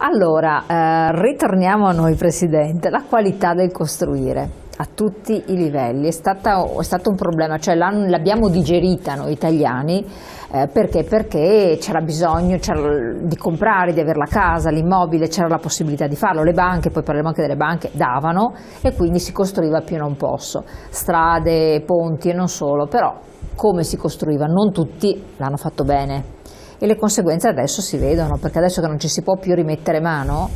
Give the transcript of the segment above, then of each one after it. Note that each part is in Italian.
Allora, ritorniamo a noi, Presidente. La qualità del costruire a tutti i livelli è stato un problema, cioè l'abbiamo digerita noi italiani, perché c'era bisogno di comprare, di avere la casa, l'immobile, c'era la possibilità di farlo, le banche, poi parliamo anche delle banche, davano, e quindi si costruiva più non posso, strade, ponti e non solo, però come si costruiva? Non tutti l'hanno fatto bene. E le conseguenze adesso si vedono, perché adesso che non ci si può più rimettere mano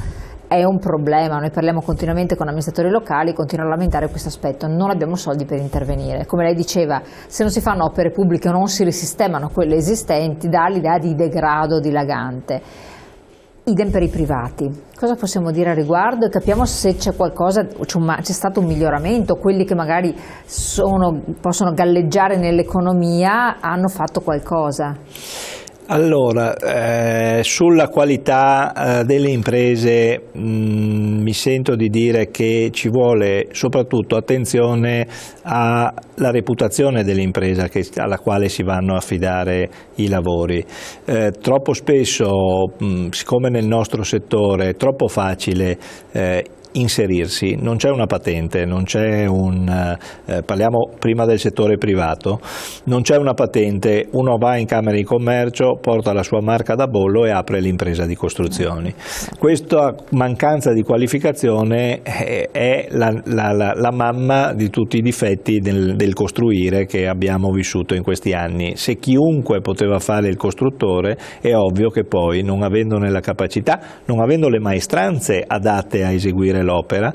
è un problema. Noi parliamo continuamente con amministratori locali, continuano a lamentare questo aspetto, non abbiamo soldi per intervenire. Come lei diceva, se non si fanno opere pubbliche o non si risistemano quelle esistenti, dà l'idea di degrado dilagante. Idem per i privati. Cosa possiamo dire a riguardo e capiamo se c'è qualcosa, c'è stato un miglioramento, quelli che magari possono galleggiare nell'economia hanno fatto qualcosa? Allora, sulla qualità delle imprese mi sento di dire che ci vuole soprattutto attenzione alla reputazione dell'impresa alla quale si vanno a affidare i lavori. Troppo spesso, siccome nel nostro settore è troppo facile inserirsi, non c'è una patente, non c'è parliamo prima del settore privato, non c'è una patente, uno va in Camera di Commercio, porta la sua marca da bollo e apre l'impresa di costruzioni. Questa mancanza di qualificazione è la mamma di tutti i difetti del costruire che abbiamo vissuto in questi anni. Se chiunque poteva fare il costruttore, è ovvio che poi, non avendone la capacità, non avendo le maestranze adatte a eseguire l'opera,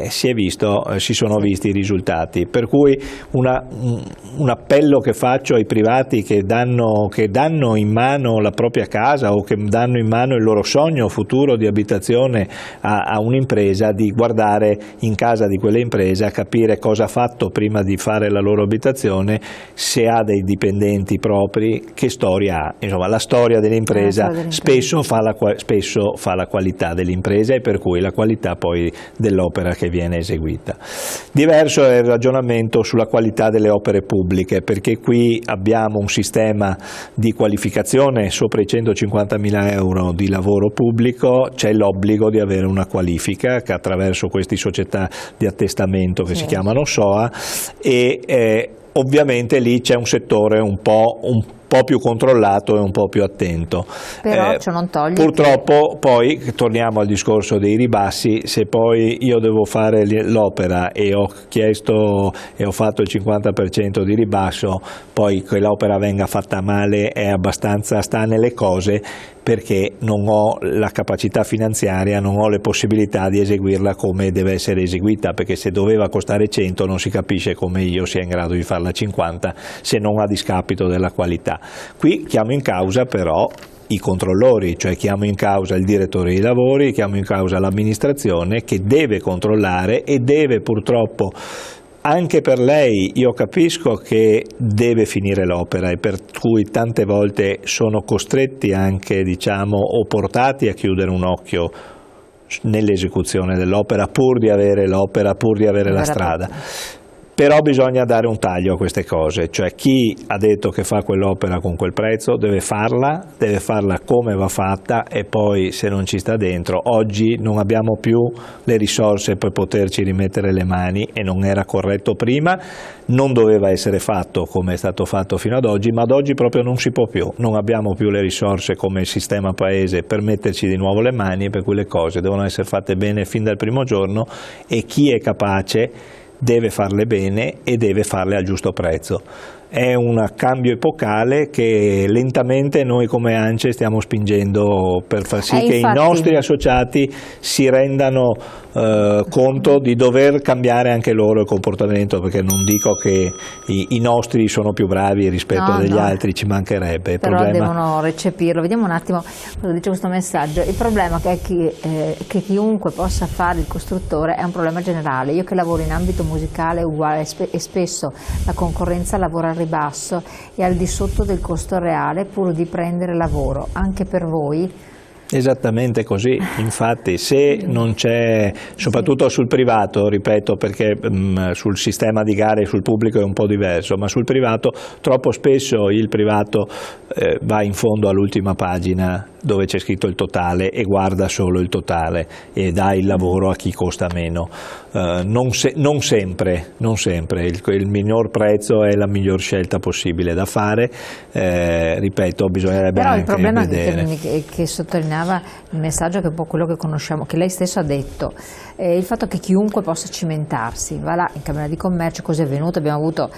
si sono visti i risultati. Per cui un appello che faccio ai privati che danno in mano la propria casa o che danno in mano il loro sogno futuro di abitazione a un'impresa, di guardare in casa di quell'impresa, capire cosa ha fatto prima di fare la loro abitazione, se ha dei dipendenti propri, che storia ha. Insomma, la storia dell'impresa spesso fa la qualità dell'impresa e per cui la qualità poi dell'opera che viene eseguita. Diverso è il ragionamento sulla qualità delle opere pubbliche, perché qui abbiamo un sistema di qualificazione sopra i 150.000 euro di lavoro pubblico, c'è l'obbligo di avere una qualifica che attraverso queste società di attestamento che si chiamano SOA e ovviamente lì c'è un settore un po' più controllato e un po' più attento. Però ciò non toglie purtroppo poi torniamo al discorso dei ribassi. Se poi io devo fare l'opera e ho chiesto e ho fatto il 50% di ribasso, poi che l'opera venga fatta male è abbastanza, sta nelle cose, perché non ho la capacità finanziaria, non ho le possibilità di eseguirla come deve essere eseguita, perché se doveva costare 100 non si capisce come io sia in grado di farla 50 se non a discapito della qualità. Qui chiamo in causa però i controllori, cioè chiamo in causa il direttore dei lavori, chiamo in causa l'amministrazione che deve controllare e deve purtroppo. Anche per lei io capisco che deve finire l'opera e per cui tante volte sono costretti anche, diciamo, o portati a chiudere un occhio nell'esecuzione dell'opera pur di avere l'opera, pur di avere la strada. Però bisogna dare un taglio a queste cose, cioè chi ha detto che fa quell'opera con quel prezzo deve farla come va fatta e poi se non ci sta dentro, oggi non abbiamo più le risorse per poterci rimettere le mani e non era corretto prima, non doveva essere fatto come è stato fatto fino ad oggi, ma ad oggi proprio non si può più, non abbiamo più le risorse come sistema paese per metterci di nuovo le mani, per cui le cose devono essere fatte bene fin dal primo giorno e chi è capace deve farle bene e deve farle al giusto prezzo. È un cambio epocale che lentamente noi come ANCE stiamo spingendo per far sì che i nostri associati si rendano conto di dover cambiare anche loro il comportamento, perché non dico che i nostri sono più bravi rispetto a degli altri, ci mancherebbe. Il però problema... devono recepirlo. Vediamo un attimo cosa dice questo messaggio. Il problema è che chiunque possa fare il costruttore è un problema generale. Io che lavoro in ambito musicale è uguale e spesso la concorrenza lavora al ribasso e al di sotto del costo reale pur di prendere lavoro. Anche per voi? Esattamente così, infatti se non c'è, soprattutto sul privato, ripeto, perché sul sistema di gare e sul pubblico è un po' diverso, ma sul privato troppo spesso il privato va in fondo all'ultima pagina dove c'è scritto il totale e guarda solo il totale e dà il lavoro a chi costa meno. Non sempre il minor prezzo è la miglior scelta possibile da fare, ripeto, bisognerebbe però anche il problema vedere. che sottolineava il messaggio, che è un po' quello che conosciamo, che lei stesso ha detto, il fatto che chiunque possa cimentarsi, va là in Camera di Commercio, così è avvenuto, abbiamo avuto,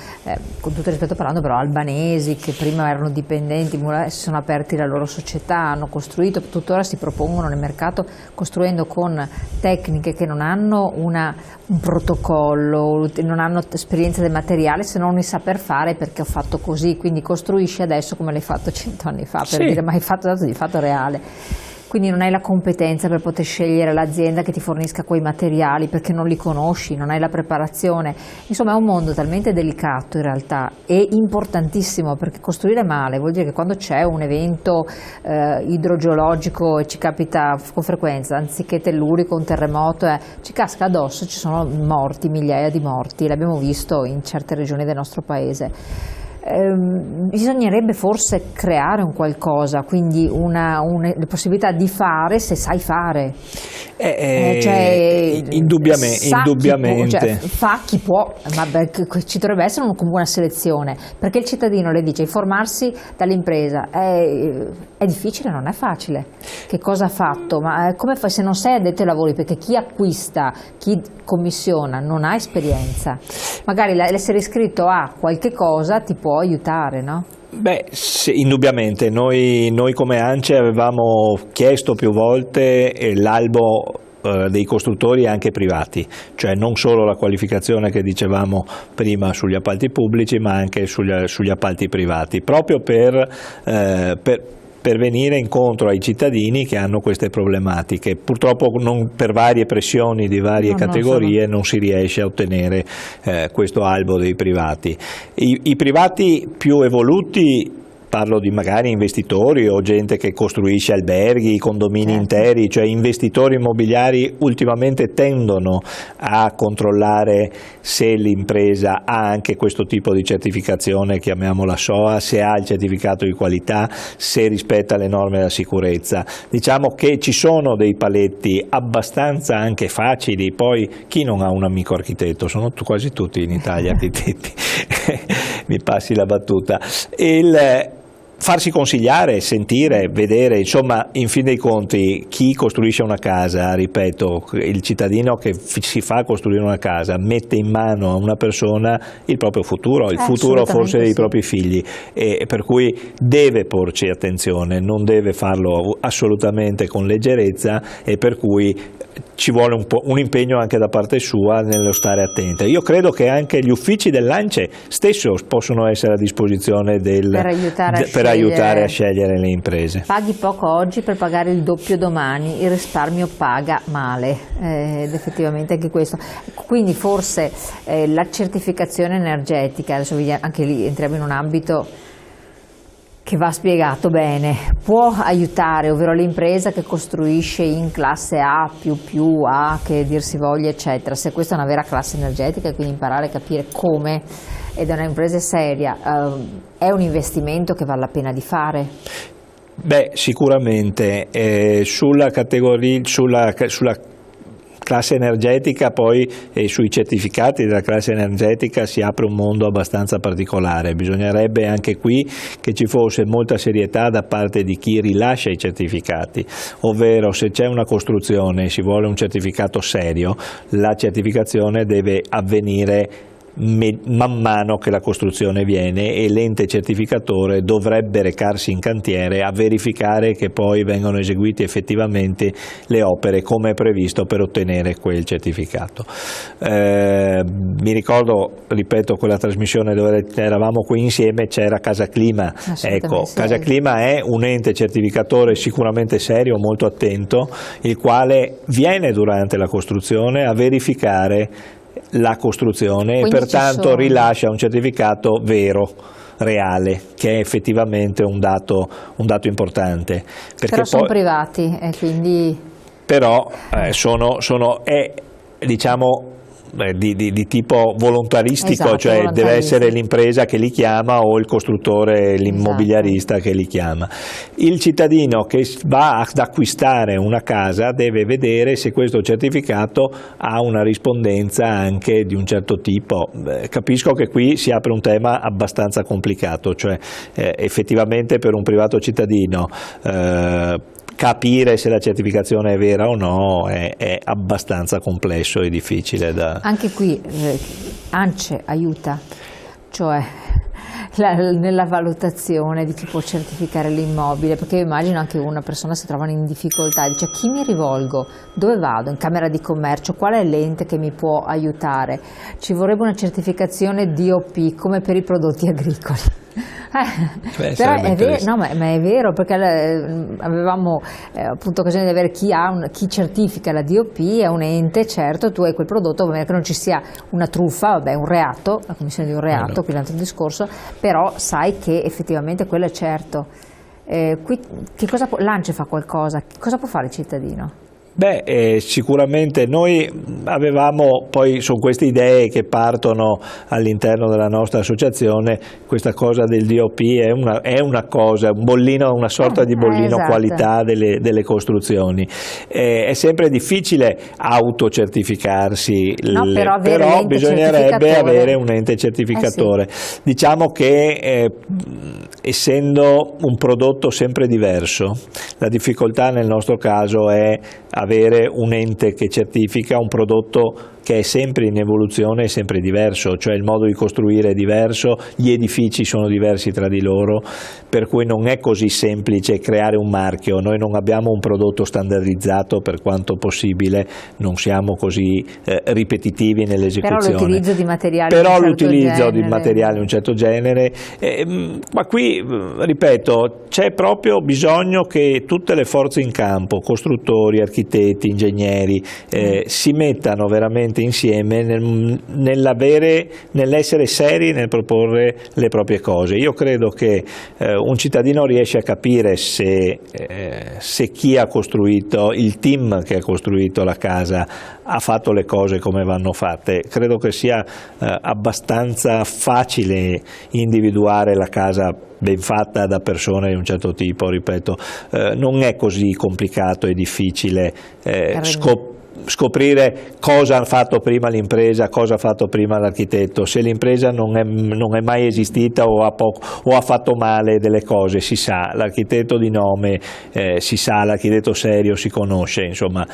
con tutto il rispetto parlando, però albanesi che prima erano dipendenti, si sono aperti la loro società, hanno costruito, tuttora si propongono nel mercato costruendo con tecniche che non hanno un protocollo, non hanno esperienza del materiale se non il saper fare perché ho fatto così, quindi costruisci adesso come l'hai fatto 100 anni fa, per dire, ma hai fatto dato di fatto reale. Quindi non hai la competenza per poter scegliere l'azienda che ti fornisca quei materiali perché non li conosci, non hai la preparazione. Insomma è un mondo talmente delicato in realtà e importantissimo, perché costruire male vuol dire che quando c'è un evento idrogeologico e ci capita con frequenza, anziché tellurico, un terremoto, ci casca addosso, ci sono morti, migliaia di morti, l'abbiamo visto in certe regioni del nostro paese. Bisognerebbe forse creare un qualcosa, quindi la possibilità di fare se sai fare. Indubbiamente. Fa chi può, ma ci dovrebbe essere comunque una selezione, perché il cittadino le dice informarsi dall'impresa è difficile, non è facile. Che cosa ha fatto? Ma come fai se non sei addetto ai lavori? Perché chi acquista, chi commissiona non ha esperienza. Magari l'essere iscritto a qualche cosa ti può aiutare, no? Beh, sì, indubbiamente, noi come ANCE avevamo chiesto più volte l'albo dei costruttori anche privati, cioè non solo la qualificazione che dicevamo prima sugli appalti pubblici, ma anche sugli appalti privati, proprio per venire incontro ai cittadini che hanno queste problematiche. Purtroppo per varie pressioni di varie categorie non si riesce a ottenere questo albo dei privati. I privati più evoluti, parlo di magari investitori o gente che costruisce alberghi, condomini interi, cioè investitori immobiliari ultimamente tendono a controllare se l'impresa ha anche questo tipo di certificazione, chiamiamola SOA, se ha il certificato di qualità, se rispetta le norme della sicurezza. Diciamo che ci sono dei paletti abbastanza anche facili, poi chi non ha un amico architetto? Sono quasi tutti in Italia architetti, mi passi la battuta. Farsi consigliare, sentire, vedere, insomma, in fin dei conti chi costruisce una casa, ripeto, il cittadino che si fa costruire una casa mette in mano a una persona il proprio futuro, il futuro forse dei propri figli, e per cui deve porci attenzione, non deve farlo assolutamente con leggerezza, e per cui ci vuole un impegno anche da parte sua nello stare attenta. Io credo che anche gli uffici dell'ANCE stesso possono essere a disposizione per aiutare a scegliere le imprese. Paghi poco oggi per pagare il doppio domani, il risparmio paga male, ed effettivamente anche questo. Quindi forse la certificazione energetica, adesso anche lì entriamo in un ambito che va spiegato bene, può aiutare, ovvero l'impresa che costruisce in classe A++, A, che dir si voglia, eccetera. Se questa è una vera classe energetica, quindi imparare a capire come, ed è un'impresa seria, è un investimento che vale la pena di fare? Beh, sicuramente sulla classe energetica poi e sui certificati della classe energetica si apre un mondo abbastanza particolare. Bisognerebbe anche qui che ci fosse molta serietà da parte di chi rilascia i certificati, ovvero se c'è una costruzione e si vuole un certificato serio, la certificazione deve avvenire man mano che la costruzione viene, e l'ente certificatore dovrebbe recarsi in cantiere a verificare che poi vengono eseguite effettivamente le opere come è previsto per ottenere quel certificato. Mi ricordo, ripeto, quella trasmissione dove eravamo qui insieme, c'era Casa Clima. Ecco, Casa Clima è un ente certificatore sicuramente serio, molto attento, il quale viene durante la costruzione a verificare la costruzione. Quindi e pertanto rilascia un certificato vero, reale, che è effettivamente un dato importante. Perché però sono privati e quindi... Però diciamo di tipo volontaristico, esatto, cioè deve essere l'impresa che li chiama o il costruttore, l'immobiliarista, esatto, che li chiama. Il cittadino che va ad acquistare una casa deve vedere se questo certificato ha una rispondenza anche di un certo tipo. Capisco che qui si apre un tema abbastanza complicato, cioè effettivamente per un privato cittadino capire se la certificazione è vera o no è abbastanza complesso e difficile da... Anche qui ANCE aiuta, cioè nella valutazione di chi può certificare l'immobile, perché io immagino anche una persona si trova in difficoltà e dice: a chi mi rivolgo? Dove vado? In Camera di Commercio? Qual è l'ente che mi può aiutare? Ci vorrebbe una certificazione DOP come per i prodotti agricoli. Però è vero, no, ma è vero, perché avevamo appunto occasione di avere chi certifica la DOP, è un ente, certo, tu hai quel prodotto, va bene che non ci sia una truffa, vabbè, un reato, la commissione di un reato, qui l'altro discorso, però sai che effettivamente quello è certo. Qui l'ANCE fa qualcosa, cosa può fare il cittadino? Beh, sicuramente noi avevamo, poi sono queste idee che partono all'interno della nostra associazione, questa cosa del DOP è una cosa, un bollino, una sorta di bollino, esatto, qualità delle costruzioni. È sempre difficile autocertificarsi, no, però bisognerebbe avere un ente certificatore. Sì. Diciamo che essendo un prodotto sempre diverso, la difficoltà nel nostro caso è avere un ente che certifica un prodotto che è sempre in evoluzione e sempre diverso, cioè il modo di costruire è diverso, gli edifici sono diversi tra di loro, per cui non è così semplice creare un marchio. Noi non abbiamo un prodotto standardizzato, per quanto possibile non siamo così ripetitivi nell'esecuzione. Però l'utilizzo di materiali di un certo genere, ma qui, ripeto, c'è proprio bisogno che tutte le forze in campo, costruttori, architetti, ingegneri, si mettano veramente insieme nell'essere seri nel proporre le proprie cose. Io credo che un cittadino riesce a capire se chi ha costruito, il team che ha costruito la casa, ha fatto le cose come vanno fatte. Credo che sia abbastanza facile individuare la casa ben fatta da persone di un certo tipo, ripeto, non è così complicato e difficile scoprire cosa ha fatto prima l'impresa, cosa ha fatto prima l'architetto. Se l'impresa non è mai esistita o ha fatto male delle cose, si sa, l'architetto di nome si sa, l'architetto serio si conosce, insomma.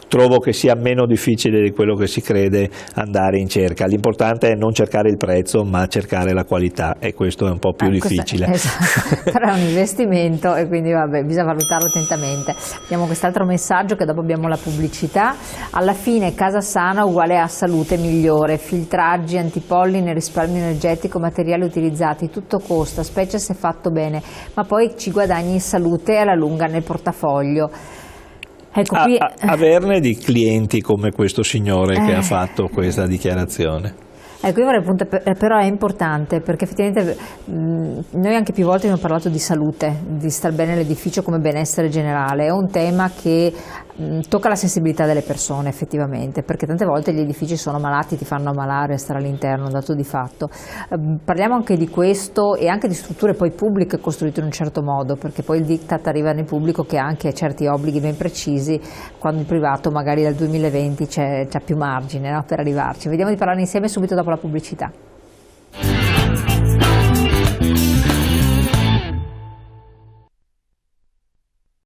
Trovo che sia meno difficile di quello che si crede andare in cerca. L'importante è non cercare il prezzo, ma cercare la qualità, e questo è un po' più difficile. Esatto. Però è un investimento e quindi vabbè, bisogna valutarlo attentamente. Abbiamo quest'altro messaggio che dopo abbiamo la pubblicità. Alla fine casa sana uguale a salute migliore, filtraggi, antipolline, risparmio energetico, materiali utilizzati, tutto costa, specie se fatto bene, ma poi ci guadagni in salute e alla lunga nel portafoglio. Ecco, qui... averne di clienti come questo signore che ha fatto questa dichiarazione. Ecco, io vorrei però è importante, perché effettivamente noi anche più volte abbiamo parlato di salute, di star bene nell'edificio come benessere generale. È un tema che tocca la sensibilità delle persone effettivamente, perché tante volte gli edifici sono malati, ti fanno ammalare stare all'interno, un dato di fatto. Parliamo anche di questo e anche di strutture poi pubbliche costruite in un certo modo, perché poi il diktat arriva nel pubblico che ha anche certi obblighi ben precisi, quando il privato magari dal 2020 c'è più margine, no, per arrivarci. Vediamo di parlare insieme subito dopo la pubblicità.